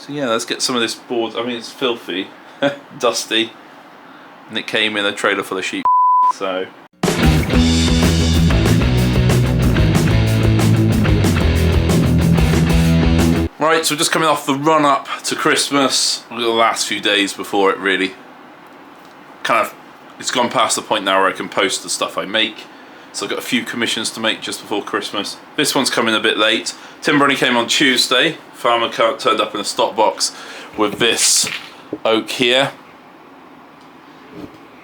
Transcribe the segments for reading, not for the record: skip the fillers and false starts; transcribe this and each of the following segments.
So yeah, let's get some of this board. I mean, it's filthy, dusty, and it came in a trailer full of sheep. So. Right, so we're just coming off the run up to Christmas. The last few days before it really kind of, it's gone past the point now where I can post the stuff I make. So I've got a few commissions to make just before Christmas. This one's coming a bit late. Timber only came on Tuesday. Farmer turned up in a stock box with this oak here.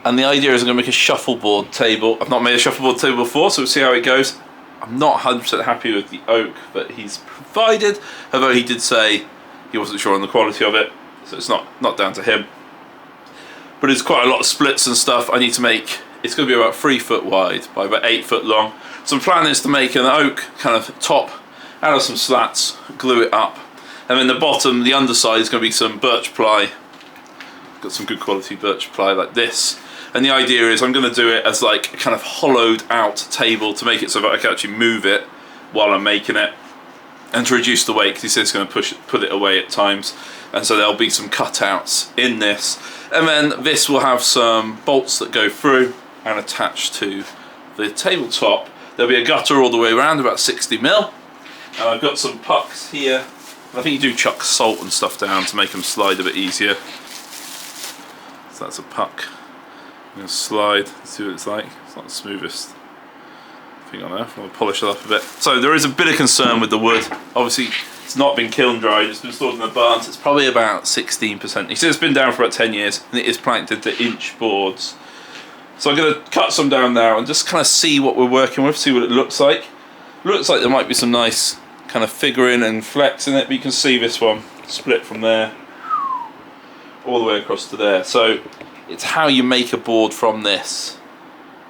And the idea is I'm going to make a shuffleboard table. I've not made a shuffleboard table before, so we'll see how it goes. I'm not 100% happy with the oak that he's provided, although he did say he wasn't sure on the quality of it, so it's not down to him. But it's quite a lot of splits and stuff I need to make. It's going to be about 3 foot wide by about 8 foot long. So the plan is to make an oak kind of top out of some slats, glue it up, and then the bottom, the underside, is going to be some birch ply. Got some good quality birch ply like this. And the idea is I'm going to do it as like a kind of hollowed out table to make it so that I can actually move it while I'm making it, and to reduce the weight, because he says he's going to put it away at times. And so there'll be some cutouts in this, and then this will have some bolts that go through and attach to the tabletop. There'll be a gutter all the way around, about 60mm, and I've got some pucks here. I think you do chuck salt and stuff down to make them slide a bit easier. So that's a puck. I'm going to slide, see what it's like. It's not the smoothest thing on earth. I'll polish it up a bit. So there is a bit of concern with the wood. Obviously it's not been kiln dried, it's been stored in the barn, so it's probably about 16%. He says it's been down for about 10 years and it is planked into inch boards. So I'm going to cut some down now and just kind of see what we're working with, see what it looks like. It looks like there might be some nice kind of figuring and flex in it, but you can see this one split from there all the way across to there. So it's how you make a board from this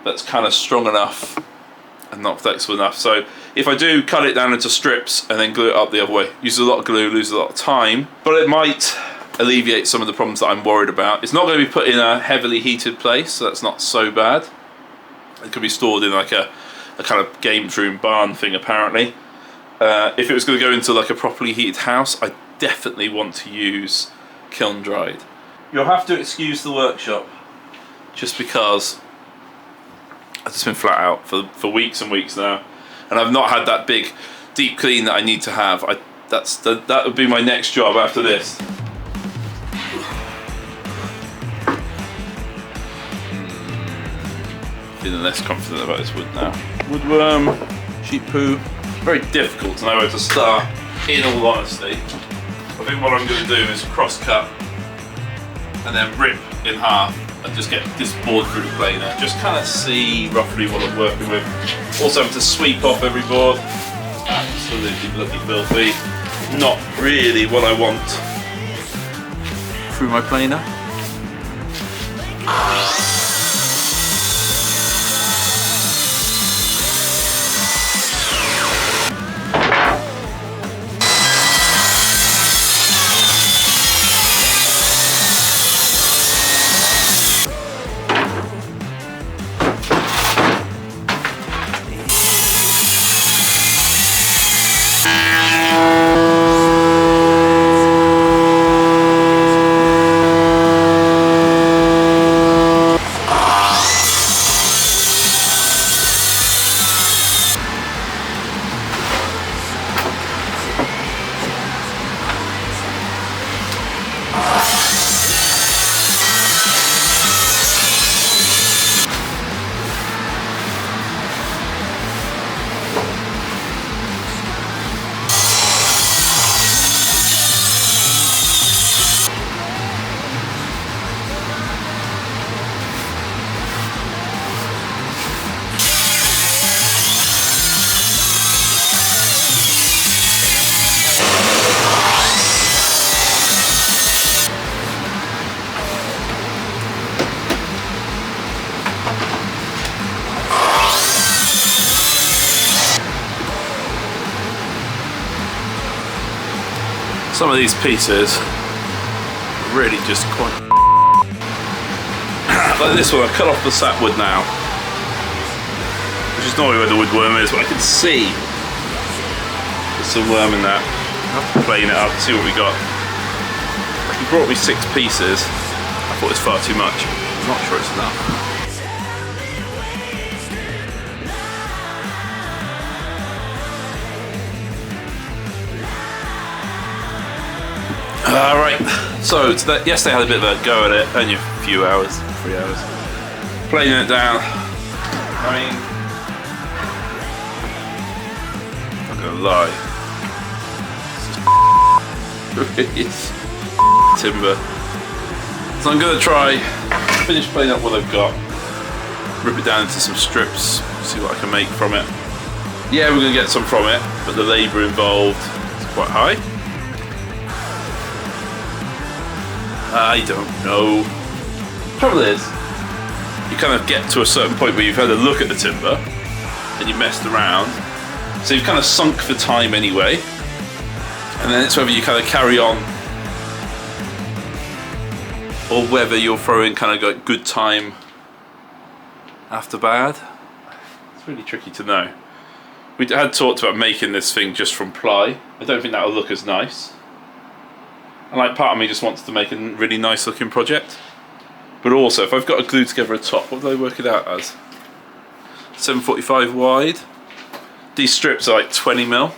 that's kind of strong enough and not flexible enough. So if I do cut it down into strips and then glue it up the other way, uses a lot of glue, loses a lot of time, but it might alleviate some of the problems that I'm worried about. It's not going to be put in a heavily heated place, so that's not so bad. It could be stored in like a kind of games room barn thing apparently. If it was going to go into like a properly heated house, I definitely want to use kiln dried. You'll have to excuse the workshop just because I've just been flat out for weeks and weeks now, and I've not had that big deep clean that I need to have. That would be my next job after this. Feeling less confident about this wood now. Woodworm, sheep poo, very difficult to know where to start, in all honesty. I think what I'm going to do is cross cut and then rip in half and just get this board through the planer. Just kind of see roughly what I'm working with. Also have to sweep off every board. Absolutely bloody filthy. Not really what I want through my planer. Some of these pieces are really just quite like this one. I've cut off the sapwood now, which is normally where the woodworm is, but I can see there's some worm in that. I'll have to plane it up, see what we got. brought me 6 pieces. I thought it was far too much. I'm not sure it's enough. Alright, so yesterday I had a bit of a go at it, only a few hours, 3 hours. Planing it down. I mean, I'm not gonna lie. This is timber. So I'm gonna try, finish planing up what I've got, rip it down into some strips, see what I can make from it. Yeah, we're gonna get some from it, but the labour involved is quite high. I don't know. Trouble is, you kind of get to a certain point where you've had a look at the timber and you messed around, so you've kind of sunk for time anyway, and then it's whether you kind of carry on or whether you're throwing kind of like good time after bad. It's really tricky to know. We had talked about making this thing just from ply. I don't think that'll look as nice. And like part of me just wants to make a really nice looking project. But also, if I've got to glue together a top, what do I work it out as? 745 wide. These strips are like 20mm.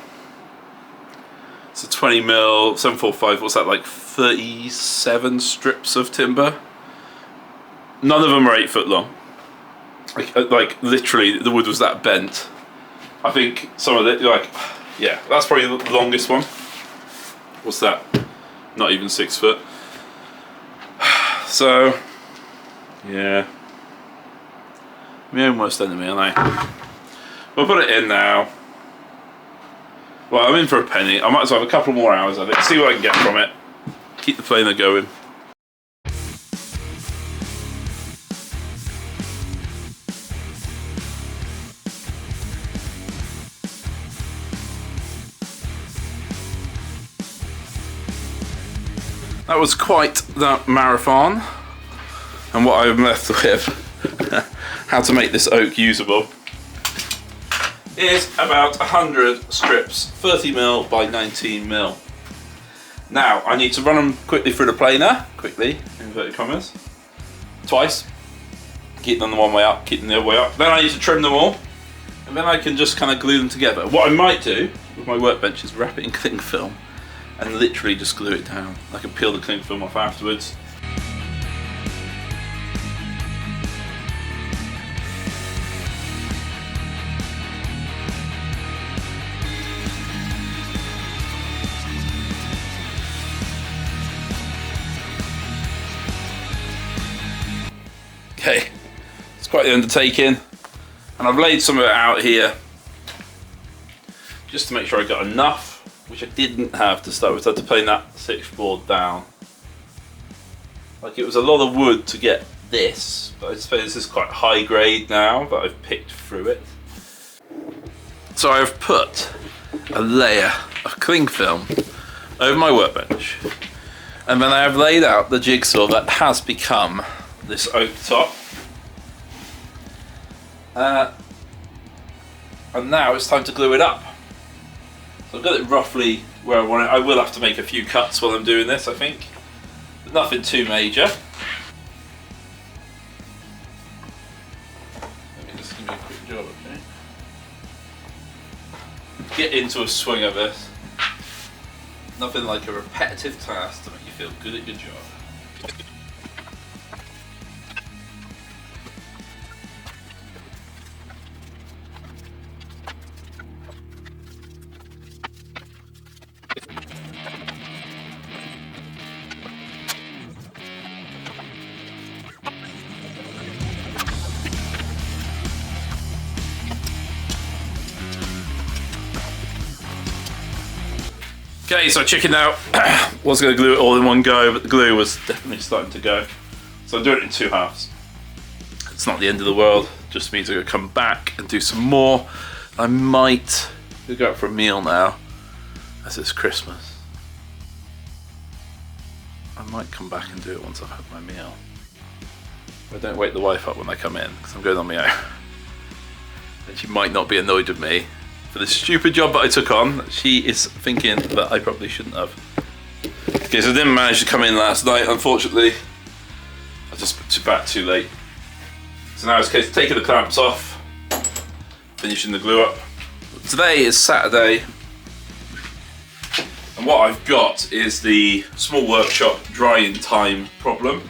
So 20mm, 745, what's that, like 37 strips of timber? None of them are 8 foot long. Like literally, the wood was that bent. I think some of it, like, yeah, that's probably the longest one. What's that? Not even 6 foot. So, yeah. My own worst enemy, aren't I? We'll put it in now. Well, I'm in for a penny. I might as well have a couple more hours of it, see what I can get from it. Keep the planer going. That was quite the marathon, and what I'm left with, how to make this oak usable, is about 100 strips, 30mm by 19mm. Now, I need to run them quickly through the planer, quickly, inverted commas, twice, keep them the one way up, keep them the other way up. Then I need to trim them all, and then I can just kind of glue them together. What I might do with my workbench is wrap it in cling film, and literally just glue it down. I can peel the cling film off afterwards. Okay, it's quite the undertaking, and I've laid some of it out here just to make sure I got enough, which I didn't have to start with. So I had to plane that 6 board down. Like, it was a lot of wood to get this, but I suppose this is quite high grade now that I've picked through it. So I've put a layer of cling film over my workbench, and then I have laid out the jigsaw that has become this oak top. And now it's time to glue it up. So I've got it roughly where I want it. I will have to make a few cuts while I'm doing this, I think. But nothing too major. Let me just give you a quick job, okay? Get into a swing of this. Nothing like a repetitive task to make you feel good at your job. Okay, so I chickened out. Was going to glue it all in one go, but the glue was definitely starting to go. So I'm doing it in 2 halves. It's not the end of the world, just means I'm going to come back and do some more. I might go out for a meal now, as it's Christmas. I might come back and do it once I've had my meal. I don't wake the wife up when I come in, because I'm going on my own. And she might not be annoyed with me for the stupid job that I took on. She is thinking that I probably shouldn't have. Okay, so I didn't manage to come in last night, unfortunately. I just put back too late. So now it's a case of taking the clamps off, finishing the glue up. Today is Saturday, and what I've got is the small workshop drying time problem.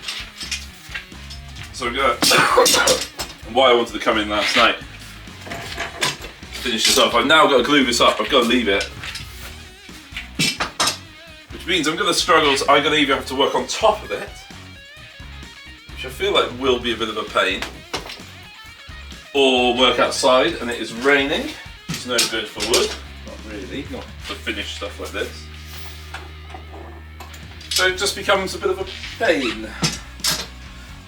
So I'm gonna, and why I wanted to come in last night, finish this off. I've now got to glue this up, I've got to leave it. Which means I'm going to struggle, I'm going to either have to work on top of it, which I feel like will be a bit of a pain, or work outside and it is raining. It's no good for wood, not really, not for finished stuff like this. So it just becomes a bit of a pain.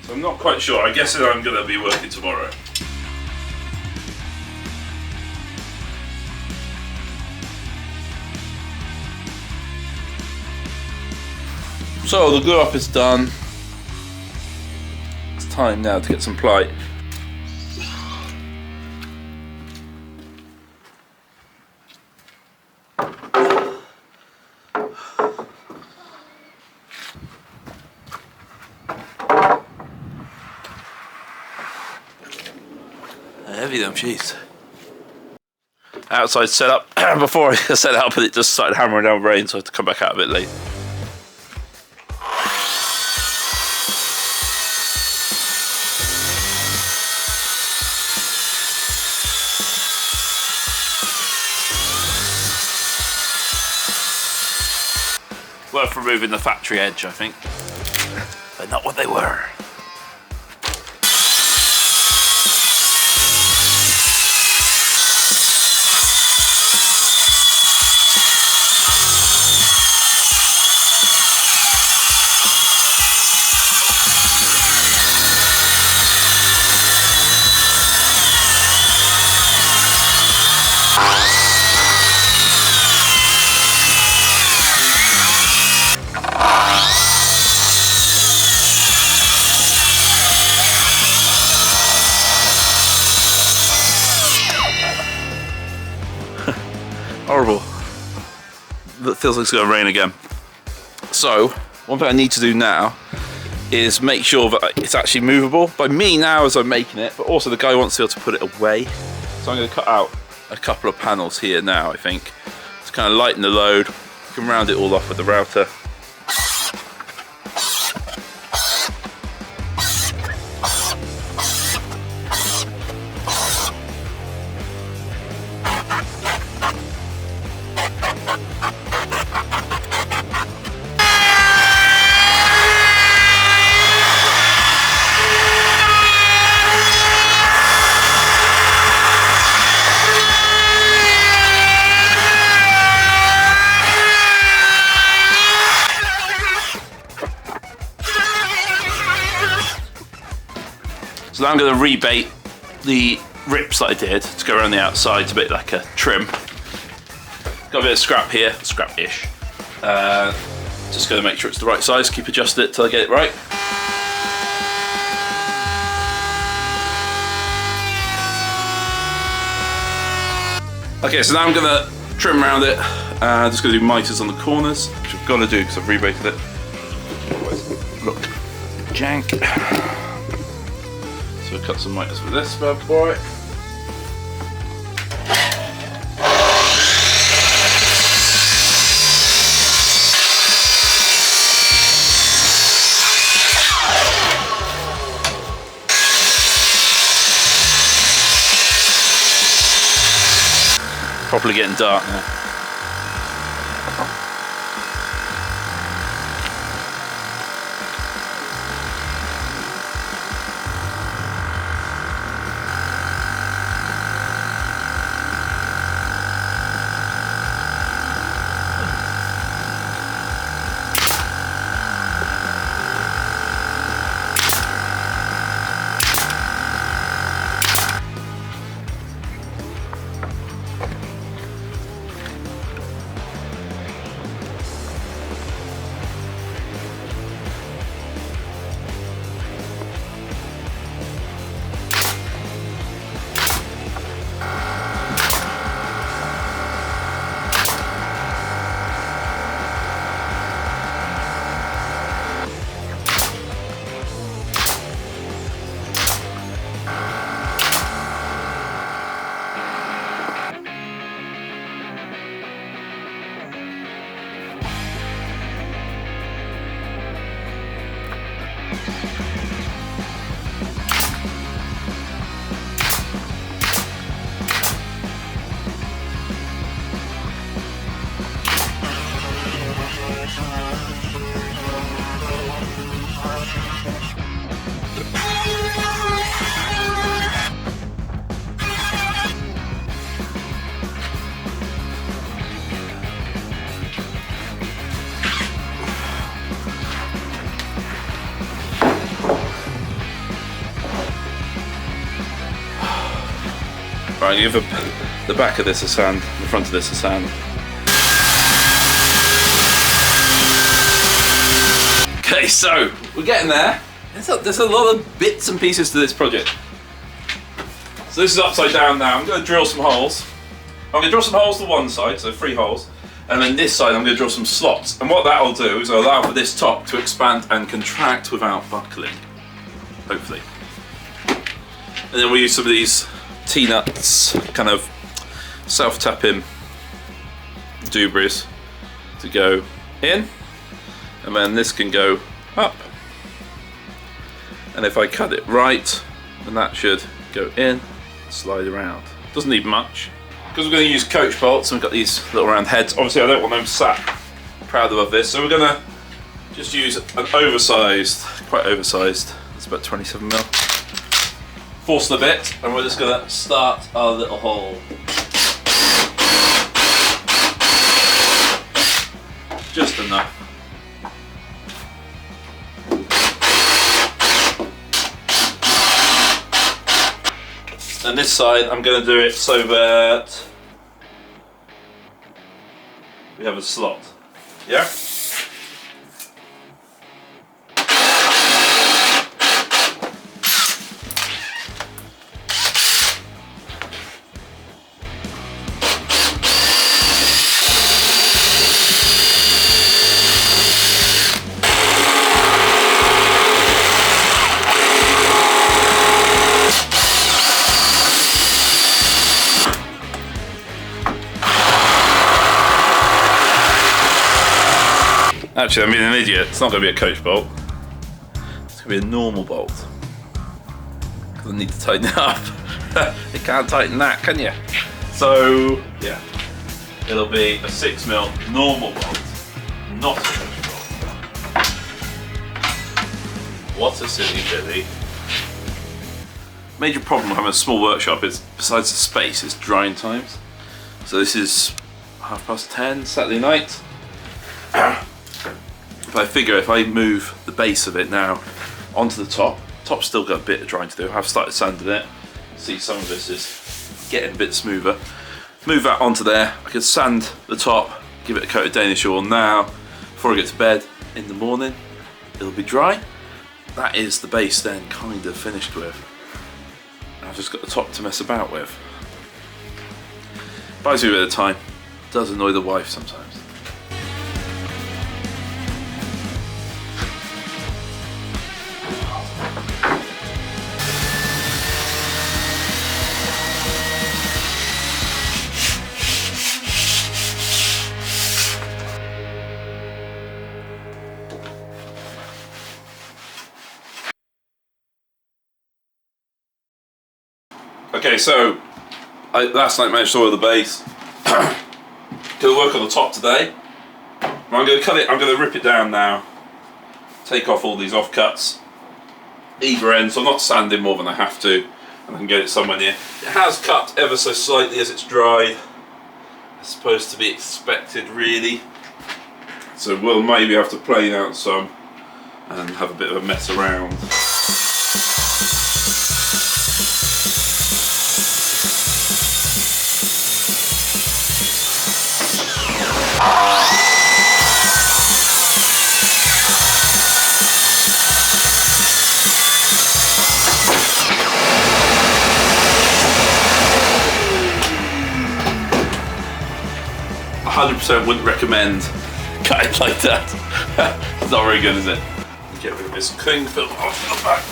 So I'm not quite sure, I guess I'm going to be working tomorrow. So the glue up is done. It's time now to get some ply. Heavy them sheets. Outside setup. Before I set it up, it just started hammering down rain, so I had to come back out a bit late. Worth removing the factory edge, I think, but not what they were. Horrible. That feels like it's going to rain again. So, one thing I need to do now is make sure that it's actually movable. By me now as I'm making it, but also the guy wants to be able to put it away. So I'm going to cut out a couple of panels here now, I think, to kind of lighten the load. You can round it all off with the router. So now I'm going to rebait the rips that I did to go around the outside to make like a trim. Got a bit of scrap here, scrap-ish. Just going to make sure it's the right size, keep adjusting it till I get it right. Okay, so now I'm going to trim around it. Just going to do miters on the corners, which I've got to do because I've rebaited it. Look, jank. So we'll cut some miters with this bad boy. Properly getting dark now. Right, give the back of this a sand, the front of this a sand. Okay, so we're getting there. There's a lot of bits and pieces to this project. So this is upside down now. I'm going to drill some holes. I'm going to drill some holes to one side, so 3 holes, and then this side I'm going to drill some slots. And what that will do is allow for this top to expand and contract without buckling, hopefully. And then we'll use some of these T-nuts, kind of self-tapping doobries to go in, and then this can go up. And if I cut it right, then that should go in, slide around. Doesn't need much. Because we're going to use coach bolts and we've got these little round heads, obviously I don't want them sat proud above this, so we're going to just use an oversized, quite oversized, it's about 27mm, force the bit, and we're just going to start our little hole. Just enough. And this side, I'm going to do it so that we have a slot. Yeah? Actually, I'm being an idiot. It's not going to be a coach bolt. It's going to be a normal bolt. Because I need to tighten it up. You can't tighten that, can you? So, yeah. It'll be a 6mm normal bolt, not a coach bolt. What a silly Billy. Major problem with having a small workshop is, besides the space, is drying times. So this is 10:30 Saturday night. If I figure if I move the base of it now onto the top's still got a bit of drying to do. I've started sanding it. See, some of this is getting a bit smoother. Move that onto there. I could sand the top, give it a coat of Danish oil now. Before I get to bed in the morning, it'll be dry. That is the base then kind of finished with. I've just got the top to mess about with. Buys me a bit of time. Does annoy the wife sometimes. Okay, so last night managed to oil the base. Gonna work on the top today. I'm gonna cut it, I'm gonna rip it down now. Take off all these offcuts. Either end, so I'm not sanding more than I have to, and I can get it somewhere near. It has cut ever so slightly as it's dried. It's supposed to be expected really. So we'll maybe have to plane out some and have a bit of a mess around. 100% wouldn't recommend cutting like that. It's not very good, is it? Get rid of this cling film off the back.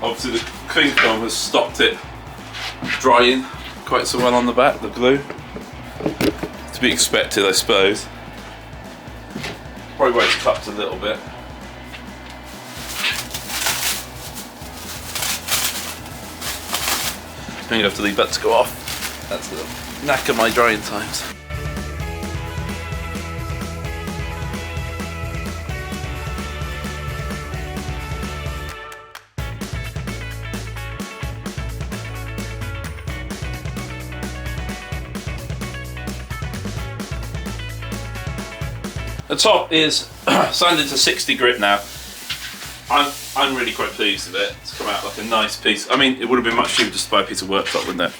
Obviously the cling film has stopped it drying quite so well on the back, the glue. To be expected, I suppose. Probably where it's cupped a little bit. I'm going to have to leave that to go off. That's the knack of my drying times. The top is sanded to 60 grit now. I'm really quite pleased with it. It's come out like a nice piece. I mean, it would have been much cheaper just to buy a piece of worktop, wouldn't it?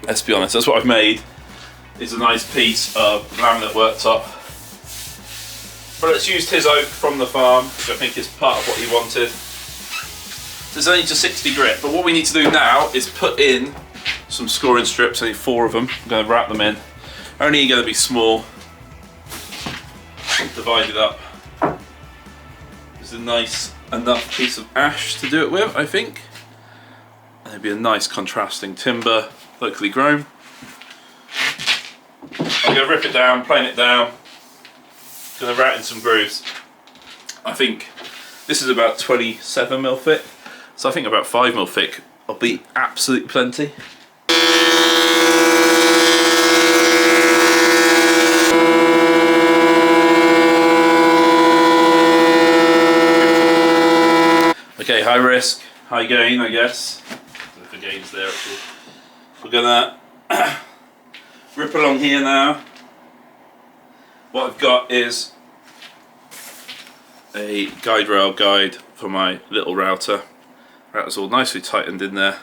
Let's be honest, that's what I've made. It's a nice piece of laminate worktop. But let's use his oak from the farm, which I think is part of what he wanted. So it's only to 60 grit, but what we need to do now is put in some scoring strips. I need 4 of them. I'm going to wrap them in. Only going to be small. Divided up. It's a nice enough piece of ash to do it with, I think. And it'd be a nice contrasting timber, locally grown. I'm going to rip it down, plane it down. Going to route in some grooves. I think this is about 27mm thick, so I think about 5mm thick will be absolutely plenty. Okay, high risk, high gain, I guess. I don't know if the gain's there actually. We're gonna rip along here now. What I've got is a guide rail guide for my little router. Router's all nicely tightened in there.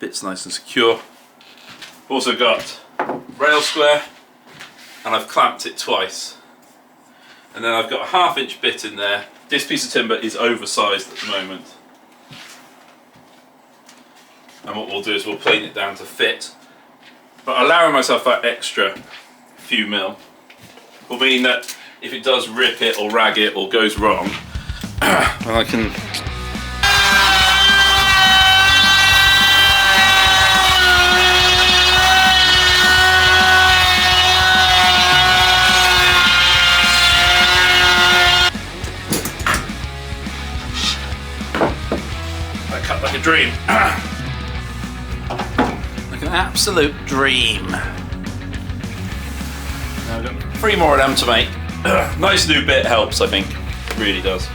Bit's nice and secure. Also got rail square, and I've clamped it twice. And then I've got a 1/2 inch bit in there. This piece of timber is oversized at the moment. And what we'll do is we'll plane it down to fit. But allowing myself that extra few mil will mean that if it does rip it or rag it or goes wrong, then I can cut like a dream. Like an absolute dream. Now I've got 3 more of them to make. Nice new bit helps, I think. It really does.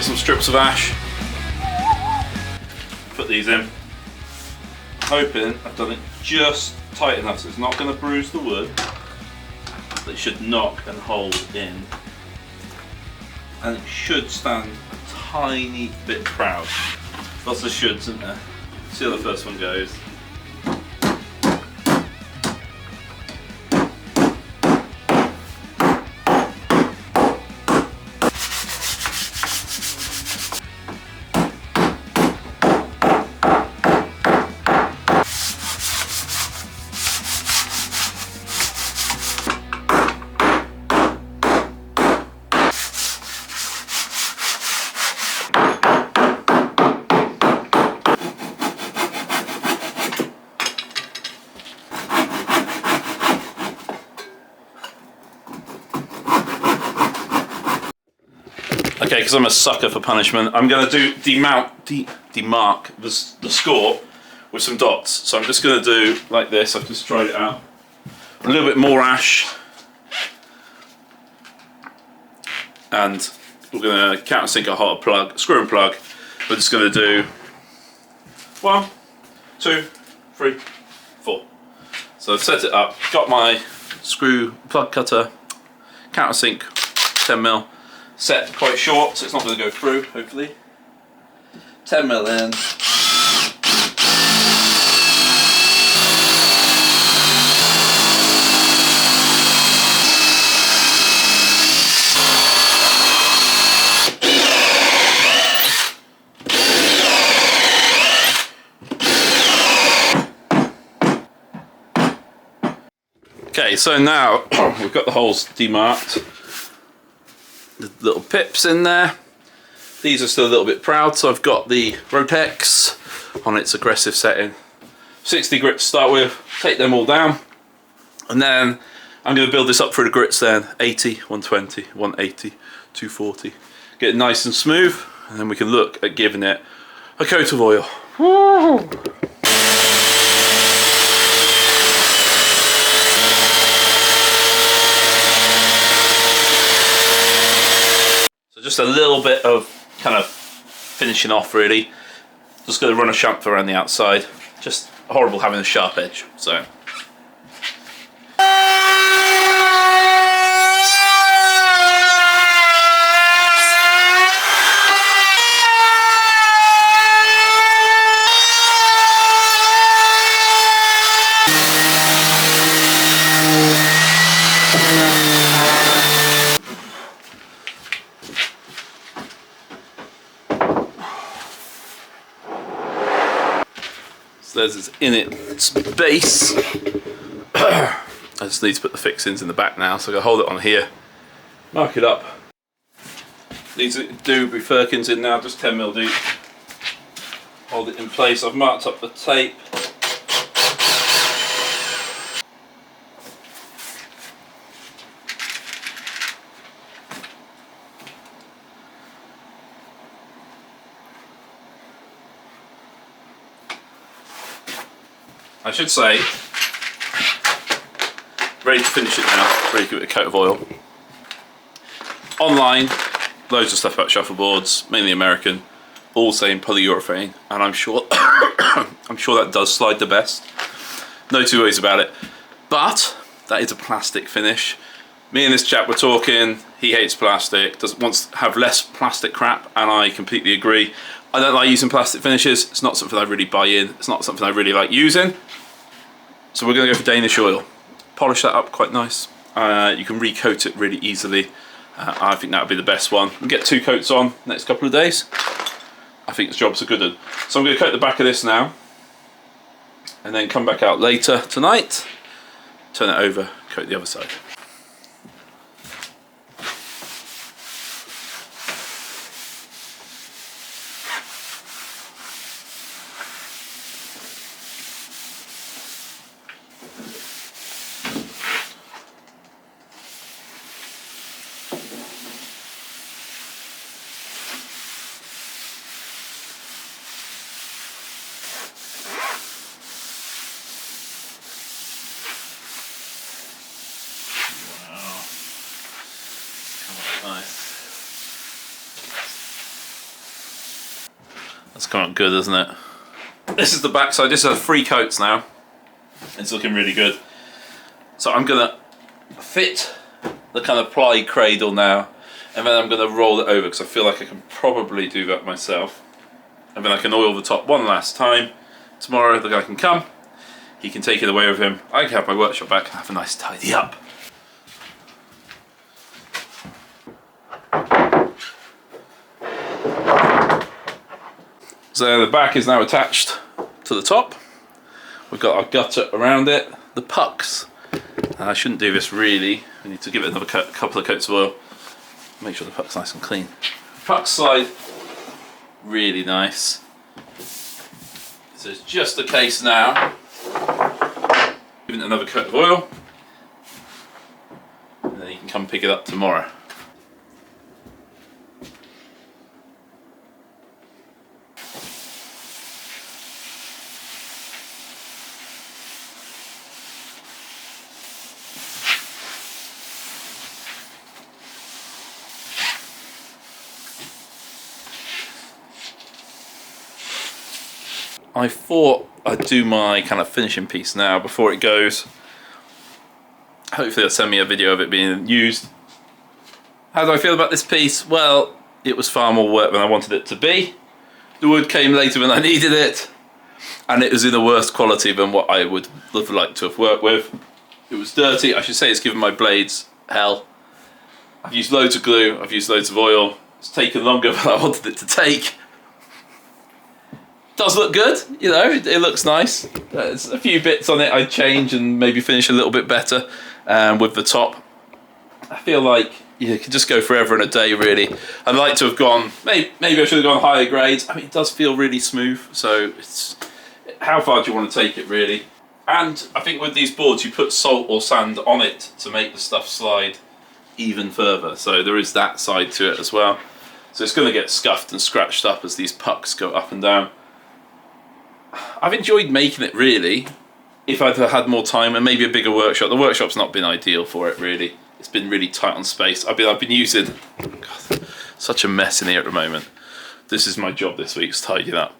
Some strips of ash. Put these in. Hoping I've done it just tight enough so it's not going to bruise the wood, but it should knock and hold in. And it should stand a tiny bit proud. Lots of shoulds, isn't there? See how the first one goes. Okay, because I'm a sucker for punishment, I'm going to do demark the score with some dots. So I'm just going to do like this. I've just tried it out. A little bit more ash, and we're going to countersink a hot plug, screw and plug. We're just going to do 1, 2, 3, 4. So I've set it up. Got my screw plug cutter, countersink 10mm. Set quite short, so it's not going to go through, hopefully. 10mm in. Okay, so now we've got the holes demarked. The little pips in there. These are still a little bit proud, so I've got the Rotex on its aggressive setting. 60 grits to start with, take them all down, and then I'm going to build this up through the grits then. 80, 120, 180, 240. Get it nice and smooth, and then we can look at giving it a coat of oil. Woo! So just a little bit of kind of finishing off really. Just going to run a chamfer around the outside. Just horrible having a sharp edge, so. There's in its base. I just need to put the fixings in the back now, so I'm going to hold it on here, mark it up. These do be firkins in now, just 10mm deep. Hold it in place. I've marked up the tape. I should say, ready to finish it now, ready to give it a coat of oil. Online, loads of stuff about shuffleboards, mainly American, all saying polyurethane, and I'm sure I'm sure that does slide the best. No two ways about it. But that is a plastic finish. Me and this chap were talking, he hates plastic, wants to have less plastic crap, and I completely agree. I don't like using plastic finishes, it's not something I really buy in, it's not something I really like using. So we're going to go for Danish oil. Polish that up quite nice. You can recoat it really easily. I think that would be the best one. We'll get 2 coats on next couple of days. I think the job's a good one. So I'm going to coat the back of this now, and then come back out later tonight, turn it over, coat the other side. That's come out good, isn't it? This is the back side. This has 3 coats now. It's looking really good. So I'm gonna fit the kind of ply cradle now, and then I'm gonna roll it over because I feel like I can probably do that myself. And then I can oil the top one last time. Tomorrow the guy can come, he can take it away with him. I can have my workshop back and have a nice tidy up. So the back is now attached to the top. We've got our gutter around it. The pucks, I shouldn't do this really. We need to give it another couple of coats of oil. Make sure the puck's nice and clean. Puck slide, really nice. So it's just the case now. Give it another coat of oil. And then you can come pick it up tomorrow. I thought I'd do my kind of finishing piece now before it goes. Hopefully they'll send me a video of it being used. How do I feel about this piece? Well, it was far more work than I wanted it to be. The wood came later than I needed it, and it was in a worse quality than what I would have liked to have worked with. It was dirty. I should say it's given my blades hell. I've used loads of glue, I've used loads of oil. It's taken longer than I wanted it to take. Does look good, you know, it looks nice. There's a few bits on it I'd change and maybe finish a little bit better with the top. I feel like you could just go forever and a day really. I'd like to have gone, maybe I should have gone higher grades. I mean, it does feel really smooth, so how far do you want to take it really? And I think with these boards you put salt or sand on it to make the stuff slide even further, so there is that side to it as well. So it's going to get scuffed and scratched up as these pucks go up and down. I've enjoyed making it really. If I'd had more time and maybe a bigger workshop. The workshop's not been ideal for it really. It's been really tight on space. I've been using, God, such a mess in here at the moment. This is my job this week, is tidying up.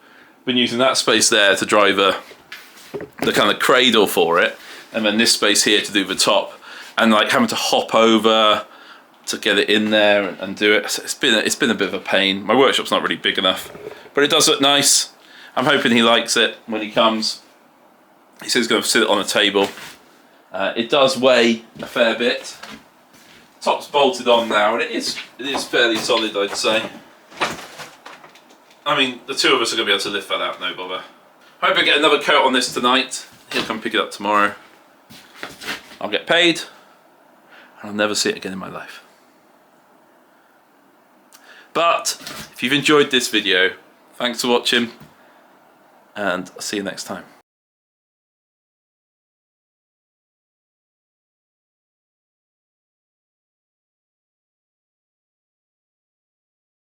Been using that space there to drive the kind of cradle for it, and then this space here to do the top, and like having to hop over to get it in there and do it. So it's been a bit of a pain. My workshop's not really big enough, but it does look nice. I'm hoping he likes it when he comes. He says he's going to sit it on a table. It does weigh a fair bit. Top's bolted on now, and it is fairly solid, I'd say. I mean, the two of us are going to be able to lift that out, no bother. Hope I get another coat on this tonight. He'll come pick it up tomorrow. I'll get paid, and I'll never see it again in my life. But if you've enjoyed this video, thanks for watching, and I'll see you next time.